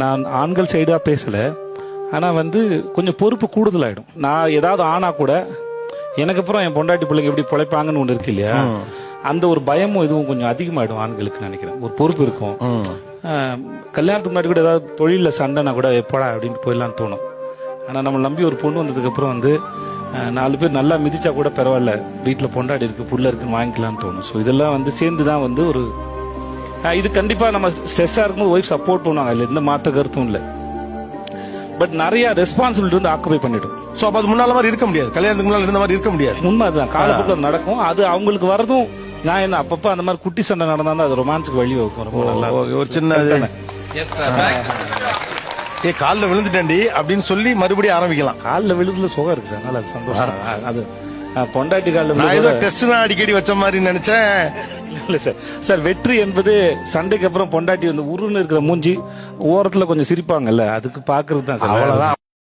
நான் ஆண்கள் சைடாக பேசலை, ஆனால் வந்து கொஞ்சம் பொறுப்பு கூடுதலாயிடும். நான் ஏதாவது ஆனா கூட எனக்கு அப்புறம் என் பொண்டாட்டி பிள்ளைங்க எப்படி பிழைப்பாங்கன்னு ஒன்று இருக்கு இல்லையா, அந்த ஒரு பயமும் இதுவும் கொஞ்சம் அதிகமாயிடும் ஆண்களுக்கு நினைக்கிறேன். ஒரு பொறுப்பு இருக்கும். கல்யாணத்துக்கு முன்னாடி கூட ஏதாவது தொழிலில் சண்டைனா கூட எப்படா அப்படின்ட்டு போயிடலான்னு தோணும். ஆனால் நம்ம நம்பி ஒரு பொண்ணு வந்ததுக்கு அப்புறம் வந்து 4 பேர் நல்லா மிதிச்சா கூட பரவாயில்ல, வீட்டில் பொண்டாட்டி இருக்கு புள்ள இருக்குன்னு வாங்கிக்கலாம்னு தோணும். ஸோ இதெல்லாம் வந்து சேர்ந்து தான் வந்து ஒரு இது கண்டிப்பாக நம்ம ஸ்ட்ரெஸ்ஸாக இருக்கும்போது ஒய்ஃப் சப்போர்ட் பண்ணுவாங்க, இல்லை எந்த மாற்ற கருத்தும் இல்லை. பட் நிறைய ரெஸ்பான்சிபிலிட்டி வந்து ஆக்குபை பண்ணிடும். சோ அப்ப அது முன்னால மாதிரி இருக்க முடியாது, கல்யாணத்துக்கு முன்னால இருந்த மாதிரி இருக்க முடியாது. உண்மை அதுதான், காலப்போக்கில் நடக்கும். அது அவங்களுக்கு வரதும் நான் என்ன அப்பப்ப அந்த மாதிரி குட்டி சண்டை நடந்தா அது ரொமான்ஸுக்கு வழி வைக்கும். ரொம்ப நல்லா ஒரு சின்ன காலில் விழுந்துட்டேன்டி அப்படின்னு சொல்லி மறுபடியும் ஆரம்பிக்கலாம். காலில் விழுதுல சுகம் இருக்கு சார், நல்லா அது சந்தோஷம். அது பொண்டாட்டி காலில் டெஸ்ட் தான் அடிக்கடி வச்ச மாதிரி நினைச்சேன். இல்ல சார். சார் வெற்றி என்பது சண்டைக்கு அப்புறம் பொண்டாட்டி வந்து உருன்னு இருக்கிற மூஞ்சி ஓரத்துல கொஞ்சம் சிரிப்பாங்கல்ல, அதுக்கு பாக்குறது தான் சார். அவ்வளவுதான்.